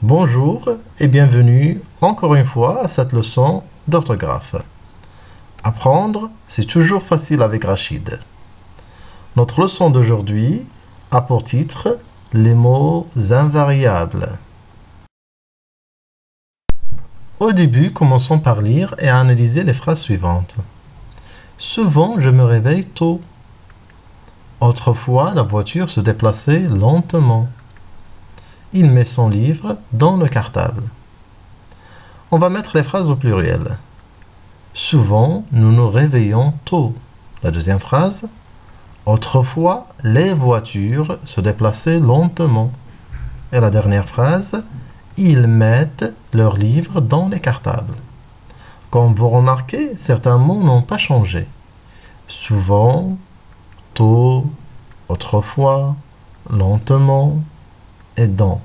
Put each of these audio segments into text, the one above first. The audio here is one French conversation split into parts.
Bonjour et bienvenue encore une fois à cette leçon d'orthographe. Apprendre, c'est toujours facile avec Rachid. Notre leçon d'aujourd'hui a pour titre les mots invariables. Au début, commençons par lire et analyser les phrases suivantes. Souvent, je me réveille tôt. Autrefois, la voiture se déplaçait lentement. Il met son livre dans le cartable. On va mettre les phrases au pluriel. Souvent, nous nous réveillons tôt. La deuxième phrase. Autrefois, les voitures se déplaçaient lentement. Et la dernière phrase. Ils mettent leurs livres dans les cartables. Comme vous remarquez, certains mots n'ont pas changé. Souvent, tôt, autrefois, lentement et dans.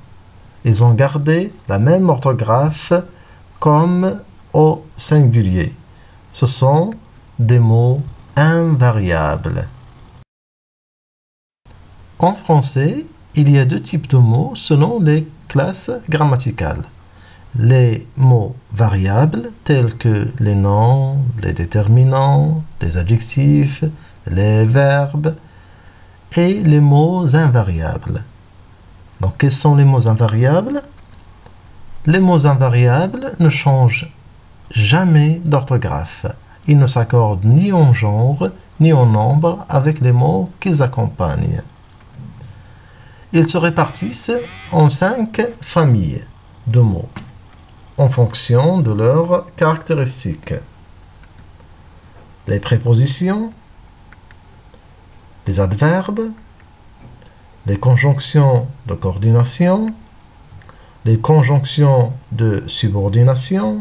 Ils ont gardé la même orthographe comme au singulier. Ce sont des mots invariables. En français, il y a deux types de mots selon les classes grammaticales. Les mots variables tels que les noms, les déterminants, les adjectifs, les verbes et les mots invariables. Donc, quels sont les mots invariables? Les mots invariables ne changent jamais d'orthographe. Ils ne s'accordent ni en genre, ni en nombre avec les mots qu'ils accompagnent. Ils se répartissent en 5 familles de mots, en fonction de leurs caractéristiques. Les prépositions, les adverbes, les conjonctions de coordination, les conjonctions de subordination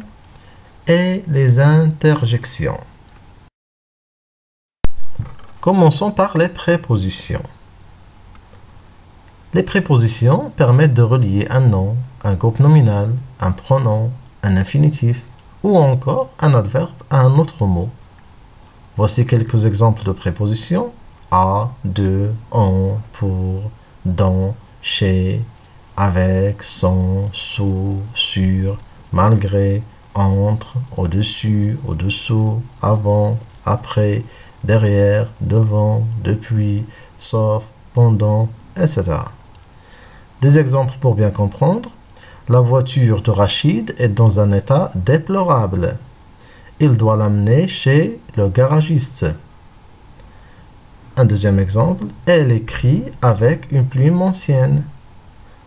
et les interjections. Commençons par les prépositions. Les prépositions permettent de relier un nom, un groupe nominal, un pronom, un infinitif ou encore un adverbe à un autre mot. Voici quelques exemples de prépositions. À, de, en, pour, dans, chez, avec, sans, sous, sur, malgré, entre, au-dessus, au-dessous, avant, après, derrière, devant, depuis, sauf, pendant, etc. Des exemples pour bien comprendre. La voiture de Rachid est dans un état déplorable. Il doit l'amener chez le garagiste. Un deuxième exemple, elle écrit avec une plume ancienne.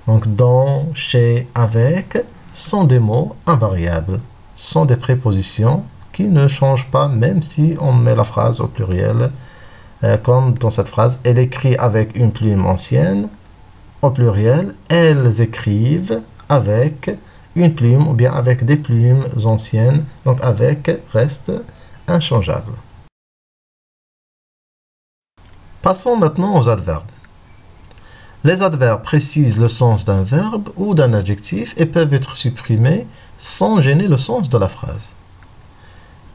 Donc, dans, chez, avec sont des mots invariables. Ce sont des prépositions qui ne changent pas même si on met la phrase au pluriel. Comme dans cette phrase, elle écrit avec une plume ancienne. Au pluriel, elles écrivent avec une plume ou bien avec des plumes anciennes. Donc, avec reste inchangeable. Passons maintenant aux adverbes. Les adverbes précisent le sens d'un verbe ou d'un adjectif et peuvent être supprimés sans gêner le sens de la phrase.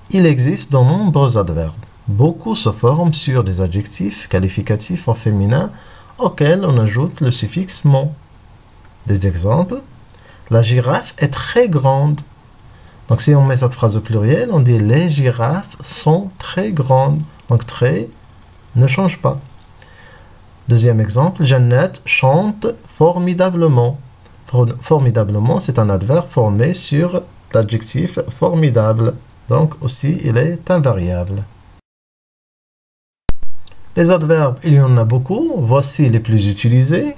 Il existe de nombreux adverbes. Beaucoup se forment sur des adjectifs qualificatifs au féminin auxquels on ajoute le suffixe mon. Des exemples. La girafe est très grande. Donc si on met cette phrase au pluriel, on dit les girafes sont très grandes. Donc très ne change pas. Deuxième exemple, Jeannette chante formidablement. Formidablement, c'est un adverbe formé sur l'adjectif formidable. Donc aussi, il est invariable. Les adverbes, il y en a beaucoup. Voici les plus utilisés.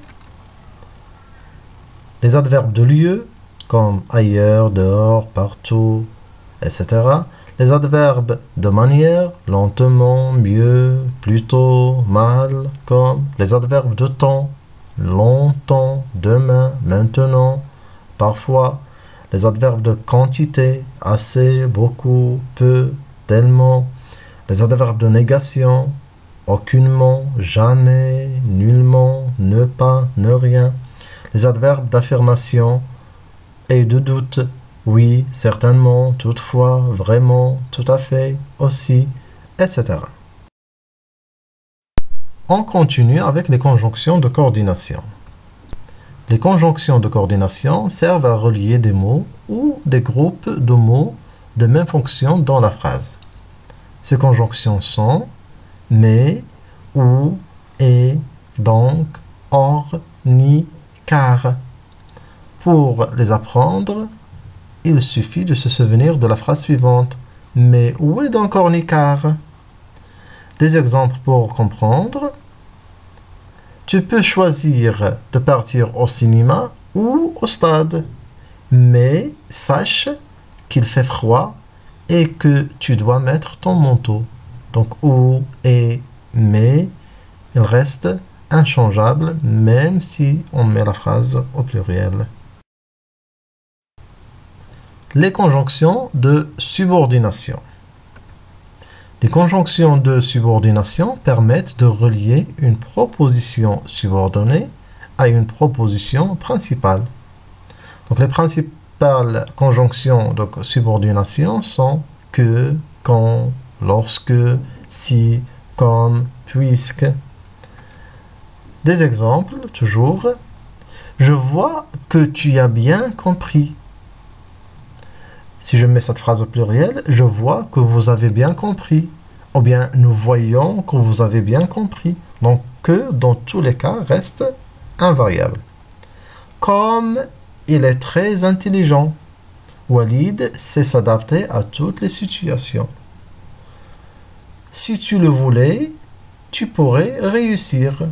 Les adverbes de lieu, comme ailleurs, dehors, partout, etc. Les adverbes de manière, lentement, mieux, plutôt, mal, comme les adverbes de temps, longtemps, demain, maintenant, parfois. Les adverbes de quantité, assez, beaucoup, peu, tellement. Les adverbes de négation, aucunement, jamais, nullement, ne pas, ne rien. Les adverbes d'affirmation et de doute. Oui, certainement, toutefois, vraiment, tout à fait, aussi, etc. On continue avec les conjonctions de coordination. Les conjonctions de coordination servent à relier des mots ou des groupes de mots de même fonction dans la phrase. Ces conjonctions sont mais, ou, et, donc, or, ni, car. Pour les apprendre, il suffit de se souvenir de la phrase suivante. Mais où est donc or, ni, car? Des exemples pour comprendre. Tu peux choisir de partir au cinéma ou au stade, mais sache qu'il fait froid et que tu dois mettre ton manteau. Donc, ou, et, mais, il reste inchangeable même si on met la phrase au pluriel. Les conjonctions de subordination. Les conjonctions de subordination permettent de relier une proposition subordonnée à une proposition principale. Donc, les principales conjonctions de subordination sont que, quand, lorsque, si, comme, puisque. Des exemples, toujours. Je vois que tu as bien compris. Si je mets cette phrase au pluriel, je vois que vous avez bien compris. Ou bien, nous voyons que vous avez bien compris. Donc, que, dans tous les cas, reste invariable. Comme il est très intelligent, Walid sait s'adapter à toutes les situations. Si tu le voulais, tu pourrais réussir.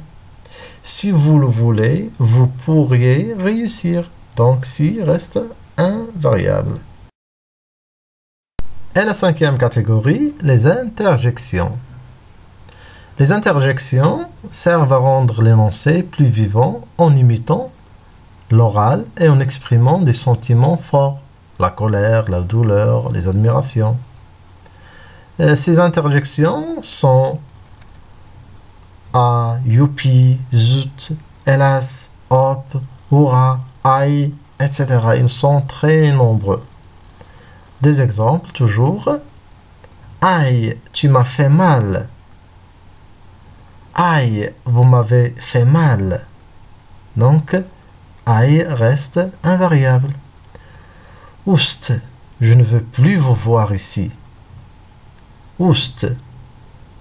Si vous le voulez, vous pourriez réussir. Donc, si reste invariable. Et la cinquième catégorie, les interjections. Les interjections servent à rendre l'énoncé plus vivant en imitant l'oral et en exprimant des sentiments forts, la colère, la douleur, les admirations. Et ces interjections sont ah, youpi, zut, hélas, hop, hurrah, aïe, etc. Ils sont très nombreux. Des exemples, toujours. Aïe, tu m'as fait mal. Aïe, vous m'avez fait mal. Donc, aïe reste invariable. Oust, je ne veux plus vous voir ici. Oust,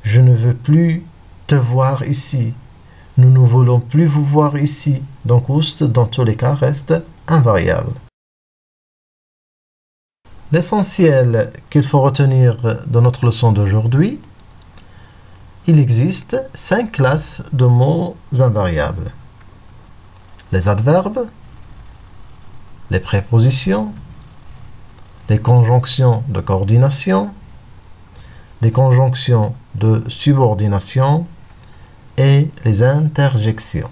je ne veux plus te voir ici. Nous ne voulons plus vous voir ici. Donc, oust, dans tous les cas, reste invariable. L'essentiel qu'il faut retenir de notre leçon d'aujourd'hui, il existe 5 classes de mots invariables. Les adverbes, les prépositions, les conjonctions de coordination, les conjonctions de subordination et les interjections.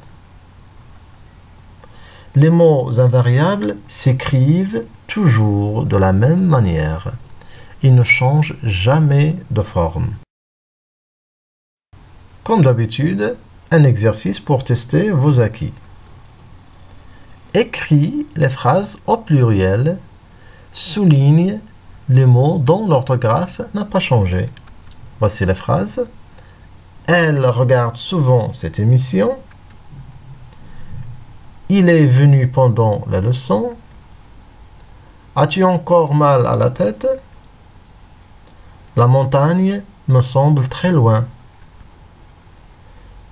Les mots invariables s'écrivent toujours de la même manière. Ils ne changent jamais de forme. Comme d'habitude, un exercice pour tester vos acquis. Écris les phrases au pluriel, souligne les mots dont l'orthographe n'a pas changé. Voici les phrases. Elle regarde souvent cette émission. Il est venu pendant la leçon. As-tu encore mal à la tête? La montagne me semble très loin.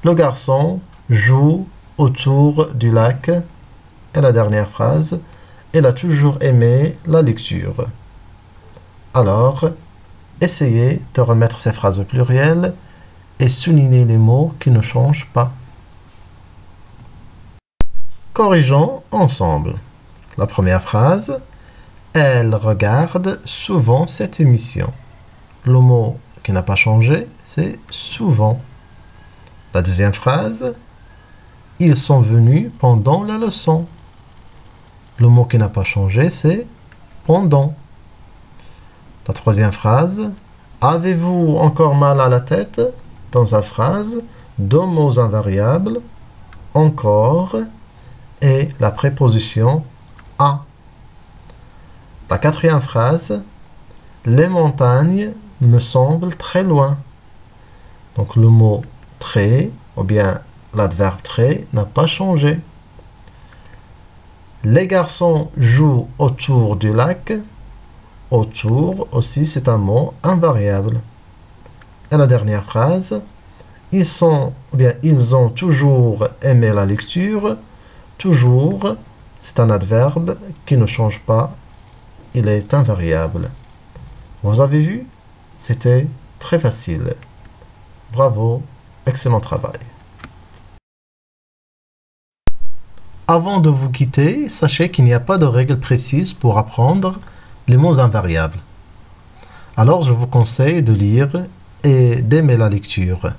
Le garçon joue autour du lac. Et la dernière phrase, elle a toujours aimé la lecture. Alors, essayez de remettre ces phrases au pluriel et soulignez les mots qui ne changent pas. Corrigeons ensemble. La première phrase, elle regarde souvent cette émission. Le mot qui n'a pas changé, c'est souvent. La deuxième phrase, ils sont venus pendant la leçon. Le mot qui n'a pas changé, c'est pendant. La troisième phrase, avez-vous encore mal à la tête? Dans sa phrase, deux mots invariables, encore, et la préposition à. La quatrième phrase, les montagnes me semblent très loin. Donc le mot très, ou bien l'adverbe très, n'a pas changé. Les garçons jouent autour du lac. Autour aussi, c'est un mot invariable. Et la dernière phrase, ils ont toujours aimé la lecture. Toujours, c'est un adverbe qui ne change pas. Il est invariable. Vous avez vu? C'était très facile. Bravo, excellent travail. Avant de vous quitter, sachez qu'il n'y a pas de règle précise pour apprendre les mots invariables. Alors, je vous conseille de lire et d'aimer la lecture.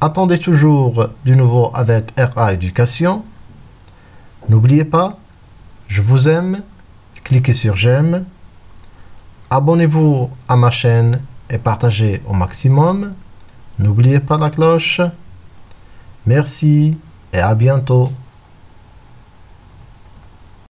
Attendez toujours du nouveau avec RA Éducation. N'oubliez pas, je vous aime, cliquez sur j'aime. Abonnez-vous à ma chaîne et partagez au maximum. N'oubliez pas la cloche. Merci et à bientôt.